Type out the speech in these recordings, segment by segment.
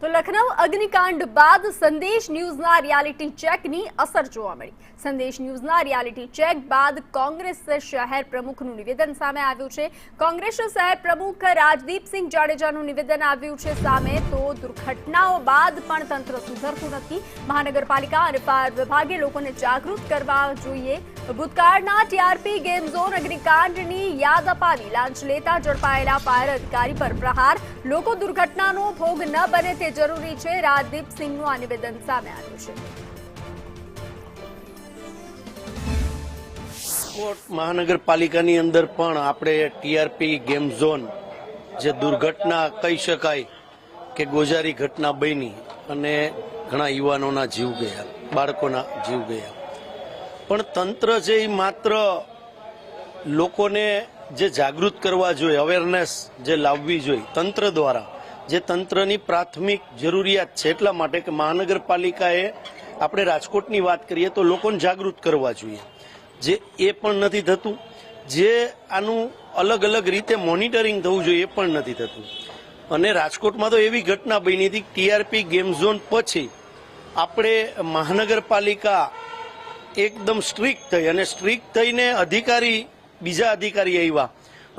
તો લખનઉ અગ્નિકાંડ બાદ સંદેશ ન્યૂઝના રિયાલિટી ચેકની અસર જોવા મળી। સંદેશ ન્યૂઝના રિયાલિટી ચેક બાદ કોંગ્રેસ શહેર પ્રમુખનું નિવેદન સામે આવ્યું છે। કોંગ્રેસ શહેર પ્રમુખ રાજદીપસિંહ જાડેજાનું નિવેદન આવ્યું છે સામે। તો દુર્ઘટનાઓ બાદ પણ તંત્ર સુધરતું નથી। મહાનગરપાલિકા અને ફાયર વિભાગે લોકોને જાગૃત કરવા જોઈએ। ભૂતકાળના ટીઆરપી ગેમ ઝોન અગ્નિકાંડની યાદ અપાવી। લાંચ લેતા ઝડપાયેલા ફાયર અધિકારી પર પ્રહાર। લોકો દુર્ઘટનાનો ભોગ ન બને તે જરૂરી છે। રાજદીપસિંહનું આ નિવેદન સામે આવ્યું છે। મહાનગરપાલિકાની અંદર પણ આપણે ટીઆરપી ગેમ ઝોન જે દુર્ઘટના કહી શકાય કે ગોઝારી ઘટના બની અને ઘણા યુવાનોના જીવ ગયા, બાળકોના જીવ ગયા, પણ તંત્ર છે એ માત્ર લોકોને જે જાગૃત કરવા જોઈએ, અવેરનેસ જે લાવવી જોઈએ તંત્ર દ્વારા, જે તંત્રની પ્રાથમિક જરૂરિયાત છે। એટલા માટે કે મહાનગરપાલિકાએ આપણે રાજકોટની વાત કરીએ તો લોકોને જાગૃત કરવા જોઈએ, જે એ પણ નથી થતું। જે આનું અલગ અલગ રીતે મોનિટરિંગ થવું જોઈએ એ પણ નથી થતું। અને રાજકોટમાં તો એવી ઘટના બની હતી ટીઆરપી ગેમ ઝોન પછી આપણે મહાનગરપાલિકા એકદમ સ્ટ્રિક્ટ થઈ અને સ્ટ્રિક્ટ થઈને બીજા અધિકારી આવ્યા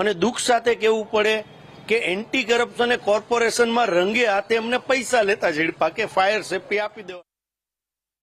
અને દુઃખ સાથે કહેવું પડે કે એન્ટી કરપ્શન કોર્પોરેશનમાં રંગે હાથે અમને પૈસા લેતા ઝડપા કે ફાયર સેફટી આપી દેવા।